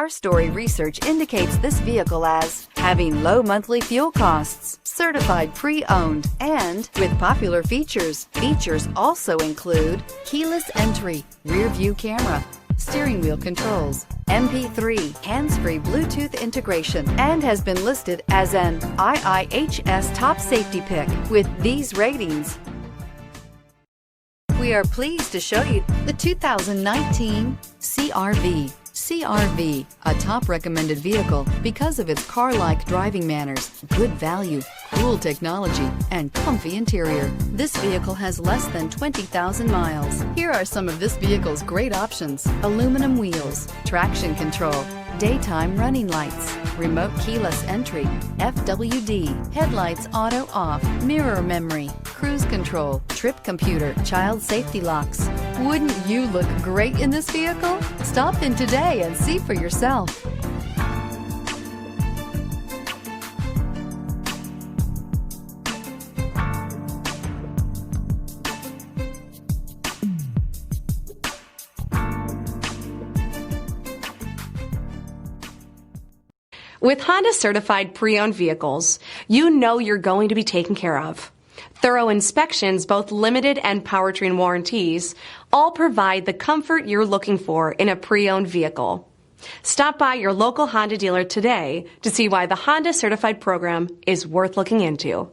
Story research indicates this vehicle as having low monthly fuel costs, certified pre-owned, and with popular features. Features also include keyless entry, rear view camera, steering wheel controls, MP3, hands-free Bluetooth integration, and has been listed as an IIHS top safety pick with these ratings. We are pleased to show you the 2019 CR-V. CR-V, a top recommended vehicle because of its car-like driving manners, good value, cool technology, and comfy interior. This vehicle has less than 20,000 miles. Here are some of this vehicle's great options: aluminum wheels, traction control, daytime running lights, remote keyless entry, FWD, headlights auto off, mirror memory, cruise control, trip computer, child safety locks. Wouldn't you look great in this vehicle? Stop in today and see for yourself. With Honda certified pre-owned vehicles, you know you're going to be taken care of. Thorough inspections, both limited and powertrain warranties, all provide the comfort you're looking for in a pre-owned vehicle. Stop by your local Honda dealer today to see why the Honda certified program is worth looking into.